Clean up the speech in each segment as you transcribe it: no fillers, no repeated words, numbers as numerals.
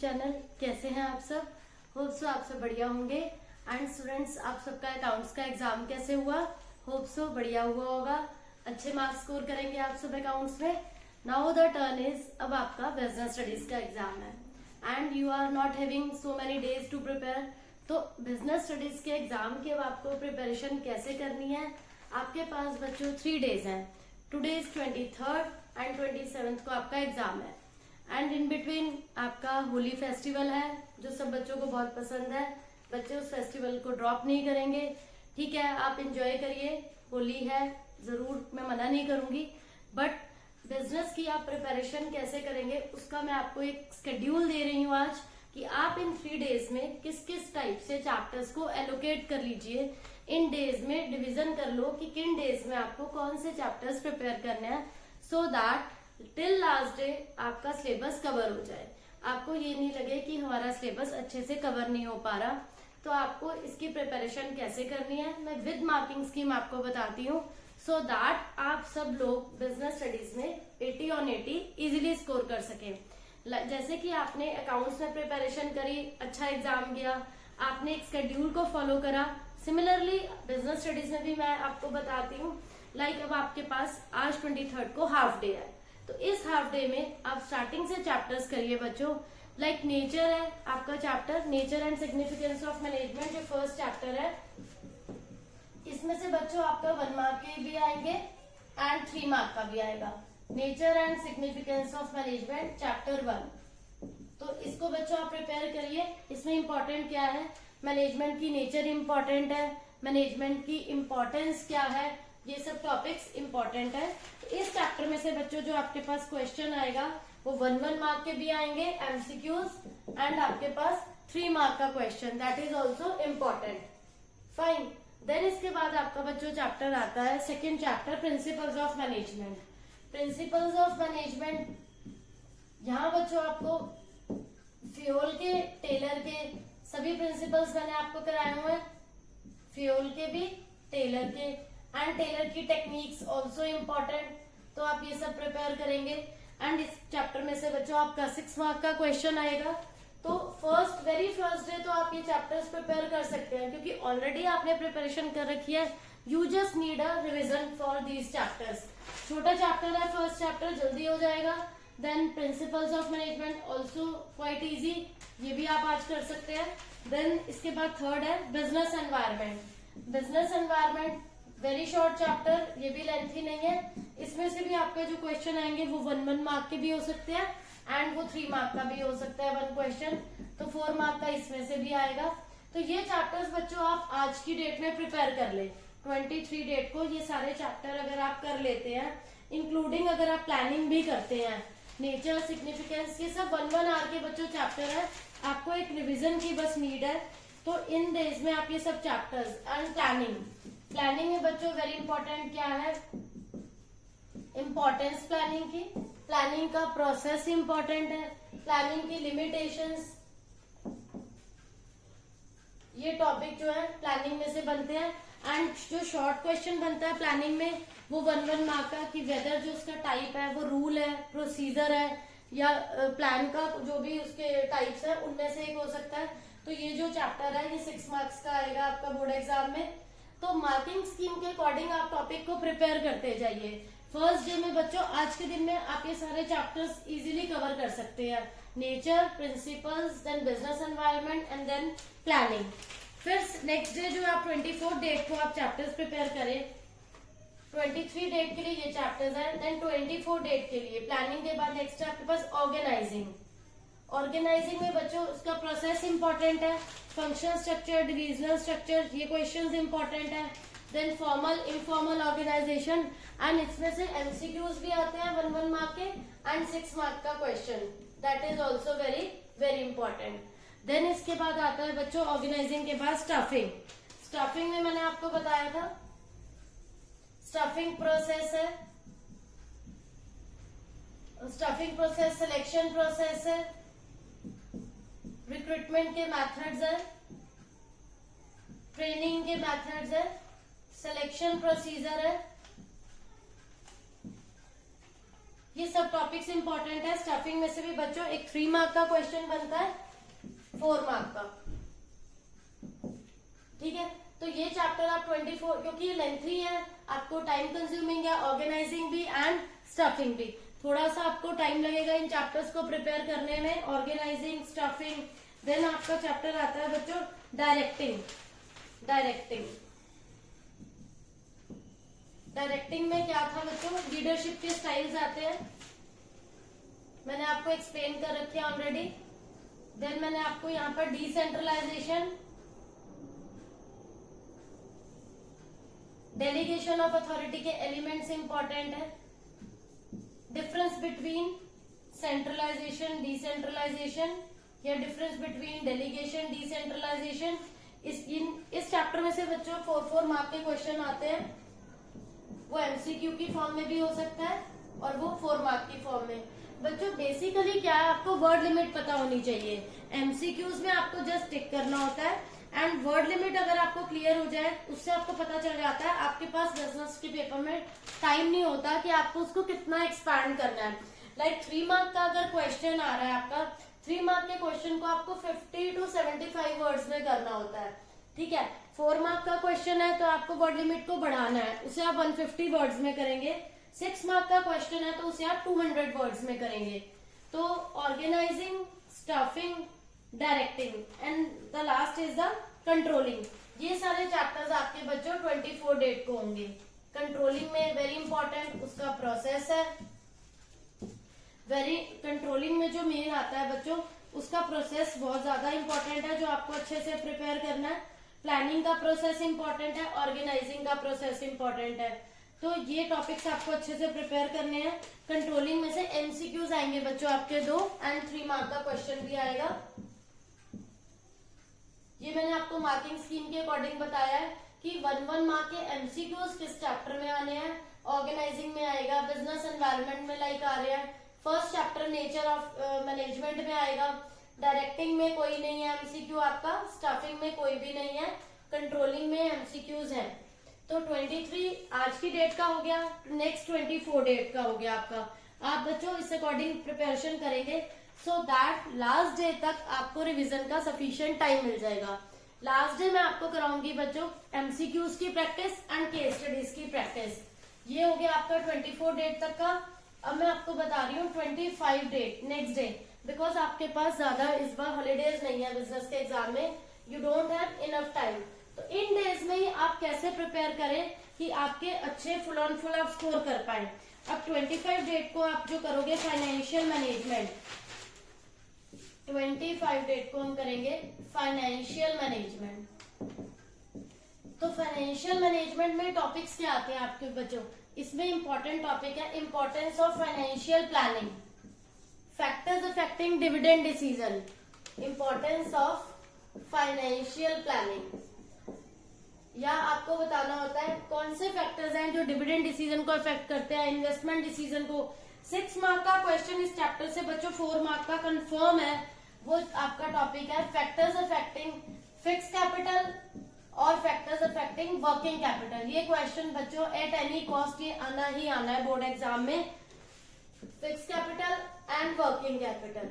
Channel. कैसे हैं आप सब? होप सो आप सब बढ़िया होंगे। एंड स्टूडेंट्स, आप सबका अकाउंट्स का एग्जाम कैसे हुआ? होप सो बढ़िया हुआ होगा, अच्छे मार्क्स स्कोर करेंगे आप सब अकाउंट्स में। नाउ द टर्न इज, अब आपका बिजनेस स्टडीज का एग्जाम है and you are not having so many days to prepare. तो बिजनेस स्टडीज के एग्जाम की अब आपको प्रिपरेशन कैसे करनी है? आपके पास बच्चों 3 डेज हैं। Today is 23rd and 27th को आपका एग्जाम है एंड इन बिटवीन आपका होली फेस्टिवल है जो सब बच्चों को बहुत पसंद है। बच्चे उस फेस्टिवल को ड्रॉप नहीं करेंगे, ठीक है? आप एंजॉय करिए, होली है, जरूर, मैं मना नहीं करूंगी। बट बिजनेस की आप प्रिपरेशन कैसे करेंगे उसका मैं आपको एक शेड्यूल दे रही हूँ आज, कि आप इन 3 डेज में किस किस टाइप से चैप्टर्स को एलोकेट कर लीजिए। इन डेज में डिवीजन कर लो कि किन डेज में आपको कौन से चैप्टर्स प्रिपेयर करने हैं, so that till last day आपका सिलेबस कवर हो जाए। आपको ये नहीं लगे कि हमारा सिलेबस अच्छे से कवर नहीं हो पा रहा। तो आपको इसकी प्रिपरेशन कैसे करनी है मैं विद मार्किंग स्कीम आपको बताती हूँ, सो दैट आप सब लोग बिजनेस स्टडीज में 80 on 80 इजीली स्कोर कर सके। जैसे कि आपने अकाउंट्स में प्रिपरेशन करी, अच्छा एग्जाम गया, आपने एक शेड्यूल को फॉलो करा। सिमिलरली बिजनेस स्टडीज में भी मैं आपको बताती हूँ। लाइक अब आपके पास आज 23rd को हाफ डे है, तो इस हाफ डे में आप स्टार्टिंग से चैप्टर्स करिए बच्चों। लाइक नेचर है आपका chapter, nature and significance of management, जो फर्स्ट चैप्टर है। इसमें से बच्चों आपका 1 मार्क के भी आएंगे एंड 3 मार्क का भी आएगा। Nature and significance of management chapter 1। तो इसको बच्चों आप प्रिपेयर करिए। इसमें इंपॉर्टेंट क्या है? मैनेजमेंट की नेचर इंपॉर्टेंट है, मैनेजमेंट की इम्पोर्टेंस क्या है, ये सब टॉपिक्स इंपॉर्टेंट है। इस चैप्टर में से बच्चों जो आपके पास क्वेश्चन आएगा वो 1 मार्क के भी आएंगे, एमसीक्यूज, एंड आपके पास 3 मार्क का question, that is also important. Fine. Then इसके बाद आपका बच्चों चैप्टर आता है second chapter, principles of management. Principles of management, यहाँ बच्चों आपको फ्यूल के, टेलर के सभी प्रिंसिपल्स मैंने आपको कराए हुए हैं, फ्यूल के भी, टेलर के, एंड टेलर की टेक्निक्स ऑल्सो इम्पोर्टेंट। तो आप ये सब प्रिपेयर करेंगे एंड इस चैप्टर में से बच्चों आपका 6 मार्क का क्वेश्चन आएगा। तो वेरी फर्स्ट डे तो आप ये चैप्टर्स प्रिपेयर कर सकते हैं, क्योंकि ऑलरेडी आपने प्रिपरेशन कर रखी है। You just need a revision for these chapters. छोटा चैप्टर है फर्स्ट चैप्टर, जल्दी हो जाएगा। Then principles of management also quite easy, ये भी आप आज कर सकते हैं। देन इसके बाद थर्ड है business environment. Business environment very short chapter, ये भी लेंथी नहीं है। इसमें से भी आपके जो क्वेश्चन आएंगे वो 1 मार्क के भी हो सकते हैं एंड वो 3 मार्क का भी हो सकता है 1 क्वेश्चन, तो 4 मार्क का इसमें से भी आएगा। तो ये चैप्टर्स बच्चों आप आज की डेट में प्रिपेयर कर ले। 23 डेट को ये सारे चैप्टर अगर आप कर लेते हैं, इंक्लूडिंग अगर आप प्लानिंग भी करते हैं, नेचर, सिग्निफिकेंस, ये सब 1 आवर के बच्चों चैप्टर है। आपको एक रिविजन की बस नीड है। तो इन डेज में आप ये सब चैप्टर्स एंड प्लानिंग में बच्चों वेरी इंपॉर्टेंट क्या है? इम्पोर्टेंस प्लानिंग की, प्लानिंग का प्रोसेस इंपॉर्टेंट है, प्लानिंग की लिमिटेशंस, ये टॉपिक जो है प्लानिंग में से बनते हैं। एंड जो शॉर्ट क्वेश्चन बनता है प्लानिंग में वो 1 मार्क का, कि वेदर जो उसका टाइप है वो रूल है, प्रोसीजर है, या प्लान का जो भी उसके टाइप्स है उनमें से एक हो सकता है। तो ये जो चैप्टर है ये 6 मार्क्स का आएगा आपका बोर्ड एग्जाम में। तो मार्किंग स्कीम के अकॉर्डिंग आप टॉपिक को प्रिपेयर करते जाइए। फर्स्ट डे में बच्चों आज के दिन में आप ये सारे चैप्टर्स इजीली कवर कर सकते हैं, nature, principles, then business environment and then planning. फिर नेक्स्ट डे जो आप 24 डेट को आप चैप्टर्स प्रिपेयर करें। 23 डेट के लिए ये चैप्टर्स हैं, देन 24 डेट के लिए प्लानिंग के बाद नेक्स्ट है आपके पास ऑर्गेनाइजिंग। ऑर्गेनाइजिंग में बच्चों उसका प्रोसेस इंपॉर्टेंट है, फंक्शन स्ट्रक्चर, डिविजनल स्ट्रक्चर, ये क्वेश्चंस इंपॉर्टेंट है। Then formal, informal organisation, and इसमें से एमसीक्यूज भी आते हैं 1 मार्क के एंड 6 मार्क का question, that is also very very important. Then इसके बाद आता है बच्चों ऑर्गेनाइजिंग के बाद स्टाफिंग। स्टाफिंग में मैंने आपको बताया था स्टाफिंग प्रोसेस है, स्टाफिंग प्रोसेस सिलेक्शन प्रोसेस है, रिक्रूटमेंट के मेथड्स है, ट्रेनिंग के मेथड्स है, सिलेक्शन प्रोसीजर है, ये सब टॉपिक्स इंपॉर्टेंट है। स्टफिंग में से भी बच्चों एक 3 मार्क का क्वेश्चन बनता है, 4 मार्क का, ठीक है। तो ये चैप्टर आप 24, क्योंकि ये लेंथी है, आपको टाइम कंज्यूमिंग है, ऑर्गेनाइजिंग भी एंड स्टफिंग भी, थोड़ा सा आपको टाइम लगेगा इन चैप्टर्स को प्रिपेयर करने में, ऑर्गेनाइजिंग, स्टफिंग। देन आपका चैप्टर आता है बच्चों डायरेक्टिंग। डायरेक्टिंग में क्या था बच्चों, लीडरशिप के स्टाइल्स आते हैं, मैंने आपको एक्सप्लेन कर रखे हैं ऑलरेडी। देन मैंने आपको यहाँ पर डिसेंट्रलाइजेशन, डेलीगेशन ऑफ अथॉरिटी के एलिमेंट्स इंपॉर्टेंट है, डिफरेंस बिटवीन सेंट्रलाइजेशन डिसेंट्रलाइजेशन या डिफरेंस बिटवीन डेलीगेशन डिसेंट्रलाइजेशन। इस चैप्टर में से बच्चों 4 मार्क के क्वेश्चन आते हैं, वो एमसीक्यू की फॉर्म में भी हो सकता है और वो 4 मार्क की फॉर्म में। बच्चों बेसिकली क्या है, आपको वर्ड लिमिट पता होनी चाहिए। एमसीक्यूज में आपको जस्ट टिक करना होता है एंड वर्ड लिमिट अगर आपको क्लियर हो जाए उससे आपको पता चल जाता है आपके पास बिजनेस के पेपर में टाइम नहीं होता कि आपको उसको कितना एक्सपैंड करना है। लाइक 3 मार्क का अगर क्वेश्चन आ रहा है आपका, 3 मार्क के क्वेश्चन को आपको 50 to 75 वर्ड्स में करना होता है, ठीक है। 4 मार्क का क्वेश्चन है तो आपको वर्ड लिमिट को बढ़ाना है, उसे आप 150 वर्ड्स में करेंगे। 6 मार्क का क्वेश्चन है तो उसे आप 200 वर्ड्स में करेंगे। तो organising, staffing, directing and the last is the controlling, ये सारे चैप्टर्स आपके बच्चों 24 डेट को होंगे। कंट्रोलिंग में वेरी इंपॉर्टेंट उसका प्रोसेस है, कंट्रोलिंग में जो मेन आता है बच्चों उसका प्रोसेस बहुत ज्यादा इंपॉर्टेंट है जो आपको अच्छे से प्रिपेयर करना है। प्लानिंग का प्रोसेस इंपॉर्टेंट है, ऑर्गेनाइजिंग का प्रोसेस इंपॉर्टेंट है। तो ये टॉपिक्स आपको अच्छे से प्रिपेयर करने हैं। कंट्रोलिंग में से एमसीक्यूज आएंगे बच्चों आपके 2 एंड 3 मार्क का क्वेश्चन भी आएगा। ये मैंने आपको मार्किंग स्कीम के अकॉर्डिंग बताया है कि 1 मार्क के एमसीक्यूज किस चैप्टर में आने हैं। ऑर्गेनाइजिंग में आएगा, बिजनेस एनवायरनमेंट में लाइक आ रहे हैं, first chapter nature of management में आएगा, डायरेक्टिंग में कोई नहीं है एमसीक्यू आपका, स्टफिंग में कोई भी नहीं है, कंट्रोलिंग में एमसीक्यूज हैं। तो 23 आज की डेट का हो गया, नेक्स्ट 24 डेट का हो गया आपका। आप बच्चों इस अकॉर्डिंग प्रिपरेशन करेंगे सो दैट लास्ट डे तक आपको रिवीजन का सफिशिएंट टाइम मिल जाएगा। लास्ट डे मैं आपको कराऊंगी बच्चों एमसीक्यूज की प्रैक्टिस एंड केस स्टडीज की प्रैक्टिस। ये हो गया आपका 24 डेट तक का। अब मैं आपको बता रही हूँ 25 डेट नेक्स्ट डे, बिकॉज आपके पास ज्यादा इस बार हॉलीडेज नहीं है बिजनेस के एग्जाम में, you don't have enough time. तो इन डेज में ही आप कैसे प्रिपेयर करें कि आपके अच्छे फुल ऑन फुल आप स्कोर कर पाए। अब 25 डेट को आप जो करोगे फाइनेंशियल मैनेजमेंट, 25 डेट को हम करेंगे फाइनेंशियल मैनेजमेंट। तो फाइनेंशियल मैनेजमेंट में टॉपिक्स क्या आते हैं आपके बच्चों, इसमें इंपॉर्टेंट टॉपिक है importance of financial planning, factors affecting dividend decision, importance of financial planning, या आपको बताना होता है कौन से फैक्टर्स हैं जो डिविडेंड डिसीजन को अफेक्ट करते हैं, इन्वेस्टमेंट डिसीजन को। 6 मार्क का क्वेश्चन इस चैप्टर से बच्चों 4 मार्क का कंफर्म है, वो आपका टॉपिक है फैक्टर्स अफेक्टिंग फिक्स कैपिटल और फैक्टर्स अफेक्टिंग वर्किंग कैपिटल। ये क्वेश्चन बच्चों एट एनी कॉस्ट ये आना ही आना है बोर्ड एग्जाम में, fix capital and working capital.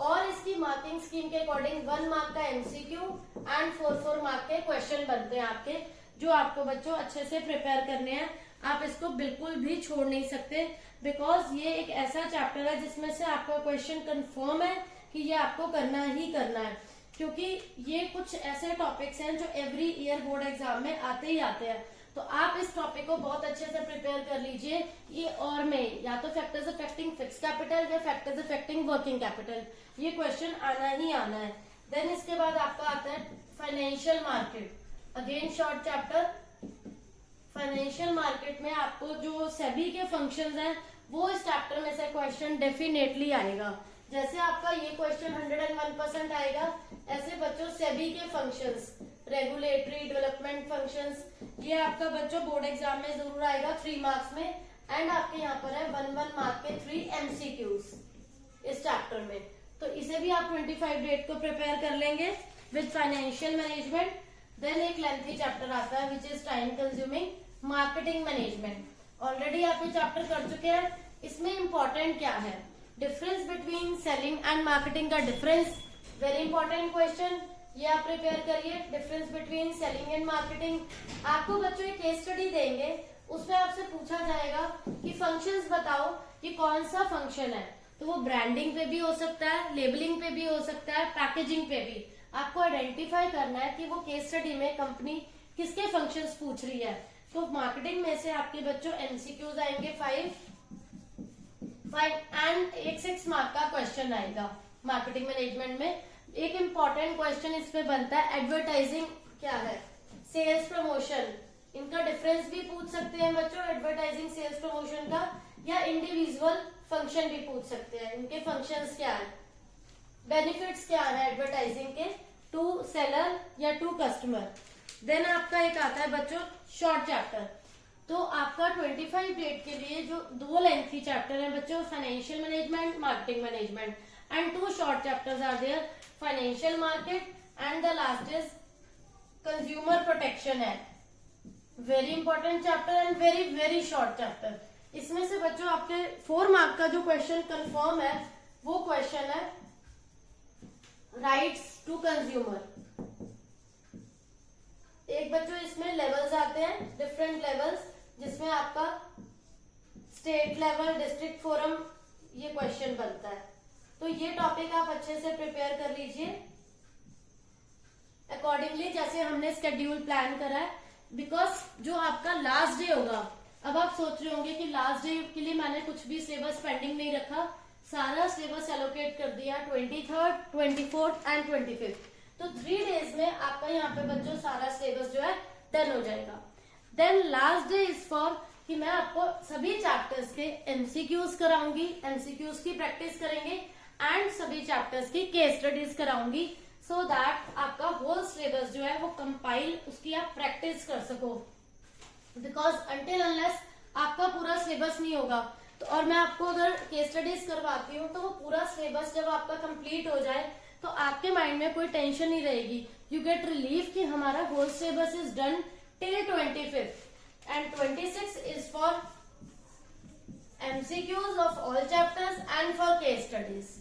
और इसकी मार्किंग स्कीम के अकॉर्डिंग 1 मार्क का एमसीक्यू एंड 4 मार्क के क्वेश्चन बनते हैं आपके, जो आपको बच्चों अच्छे से प्रिपेयर करने हैं। आप इसको बिल्कुल भी छोड़ नहीं सकते, बिकॉज ये एक ऐसा चैप्टर है जिसमें से आपका क्वेश्चन कंफर्म है कि ये आपको करना ही करना है, क्योंकि ये कुछ ऐसे टॉपिक्स हैं जो एवरी ईयर बोर्ड एग्जाम में आते ही आते हैं। तो आप इस टॉपिक को बहुत अच्छे से प्रिपेयर कर लीजिए। ये और में या तो फैक्टर्स अफेक्टिंग फिक्स कैपिटल या फैक्टर्स अफेक्टिंग वर्किंग कैपिटल, ये क्वेश्चन आना ही आना है। देन इसके बाद आपका आता है financial market, again short chapter. Financial market में आपको जो सेबी के फंक्शंस हैं वो इस चैप्टर में से क्वेश्चन डेफिनेटली आएगा। जैसे आपका ये क्वेश्चन 101% आएगा, ऐसे बच्चों सेबी के फंक्शंस, रेगुलेटरी डेवलपमेंट फंक्शंस, ये आपका बच्चों बोर्ड एग्जाम में जरूर आएगा 3 मार्क्स में। एंड आपके यहाँ पर है 1 मार्क के 3 एमसीक्यूज इस चैप्टर में। तो इसे भी आप 25 डेट को प्रिपेयर कर लेंगे विद फाइनेंशियल मैनेजमेंट। देन एक लेंथी चैप्टर आता है which is time consuming, marketing management. Already आप ये चैप्टर कर चुके हैं, इसमें इंपॉर्टेंट क्या है, difference between selling and marketing का डिफरेंस, वेरी इंपॉर्टेंट क्वेश्चन, ये आप प्रिपेयर करिए। Difference between selling and marketing, आपको बच्चों एक केस स्टडी देंगे, उसमें आपसे पूछा जाएगा कि फंक्शंस बताओ कि कौन सा फंक्शन है, तो वो ब्रांडिंग पे भी हो सकता है, लेबलिंग पे भी हो सकता है, पैकेजिंग पे भी। आपको आइडेंटिफाई करना है कि वो केस स्टडी में कंपनी किसके फंक्शंस पूछ रही है। तो मार्केटिंग में से आपके बच्चों एमसीक्यूज आएंगे 5 एंड एक 6 मार्क का क्वेश्चन आएगा। मार्केटिंग मैनेजमेंट में एक इंपॉर्टेंट क्वेश्चन इसमें बनता है, एडवर्टाइजिंग क्या है, सेल्स प्रमोशन, इनका डिफरेंस भी पूछ सकते हैं बच्चों, एडवर्टाइजिंग सेल्स प्रमोशन का, या इंडिविजुअल फंक्शन भी पूछ सकते हैं, इनके फंक्शंस क्या है, बेनिफिट्स क्या है एडवर्टाइजिंग के टू सेलर या टू कस्टमर। देन आपका एक आता है बच्चों शॉर्ट चैप्टर, तो आपका 25 डेट के लिए जो 2 लेंथी चैप्टर है बच्चों, financial management, marketing management, and 2 short chapters are there, financial market and the last is consumer protection act. Very important chapter and very very short chapter. इसमें से बच्चों आपके 4 मार्क का जो क्वेश्चन कंफर्म है वो क्वेश्चन है राइट्स टू कंज्यूमर। एक बच्चों इसमें लेवल्स आते हैं, डिफरेंट लेवल्स, जिसमें आपका स्टेट लेवल, डिस्ट्रिक्ट फोरम, ये क्वेश्चन बनता है। तो ये टॉपिक आप अच्छे से प्रिपेयर कर लीजिए अकॉर्डिंगली जैसे हमने स्केड्यूल प्लान करा है, बिकॉज जो आपका लास्ट डे होगा, अब आप सोच रहे होंगे कि लास्ट डे के लिए मैंने कुछ भी सिलेबस पेंडिंग नहीं रखा, सारा सिलेबस एलोकेट कर दिया 23rd, 24th एंड 25th। तो 3 डेज में आपका यहाँ पे बच्चों सारा सिलेबस जो है डन हो जाएगा। Then last day is for कि मैं आपको सभी चैप्टर्स के एमसीक्यूज कराऊंगी, एमसीक्यूज की प्रैक्टिस करेंगे एंड सभी चैप्टर्स की केस स्टडीज कराऊंगी, सो दैट आपका होल सिलेबस जो है वो कंपाइल, उसकी आप प्रैक्टिस कर सको। बिकॉज अनटिल अनलेस आपका पूरा सिलेबस नहीं होगा, तो और मैं आपको अगर केस स्टडीज करवाती हूँ तो वो पूरा सिलेबस जब आपका कंप्लीट हो जाए तो आपके माइंड में कोई टेंशन नहीं रहेगी, यू गेट रिलीफ कि हमारा whole syllabus is done till 25th and 26 is for MCQs of all chapters and for case studies.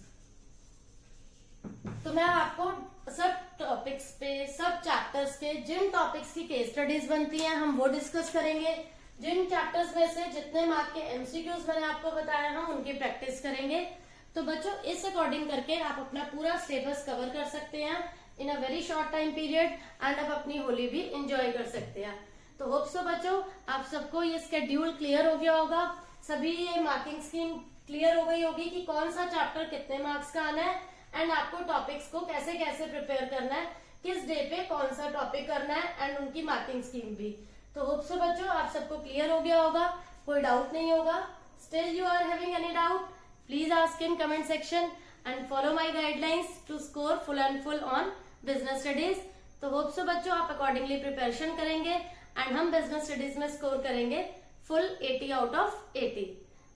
तो मैं आपको सब टॉपिक्स पे, सब चैप्टर्स के जिन टॉपिक्स की केस स्टडीज बनती हैं हम वो डिस्कस करेंगे, जिन चैप्टर्स में से जितने मार्क के एमसीक्यूज मैंने आपको बताया हम उनकी प्रैक्टिस करेंगे। तो बच्चों इस अकॉर्डिंग करके आप अपना पूरा सिलेबस कवर कर सकते हैं in a very short time period and आप अपनी होली भी एंजॉय कर सकते हैं। तो होप सो बच्चों आप सबको ये स्केड्यूल क्लियर हो गया होगा, सभी ये मार्किंग स्कीम क्लियर हो गई होगी कि कौन सा चैप्टर कितने मार्क्स का आना है एंड आपको टॉपिक्स को कैसे कैसे प्रिपेयर करना है, किस डे पे कौन सा टॉपिक करना है एंड उनकी मार्किंग स्कीम भी। तो होप सो बच्चों आप सबको क्लियर हो गया होगा, कोई डाउट नहीं होगा। Still you are having any doubt, please ask in comment section and follow my guidelines to score full and full on business studies. तो होप सो बच्चों आप अकॉर्डिंगली प्रिपरेशन करेंगे एंड हम बिजनेस स्टडीज में score करेंगे full 80 out of 80।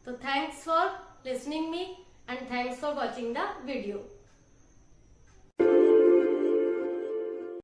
तो thanks for listening me and thanks for watching the video.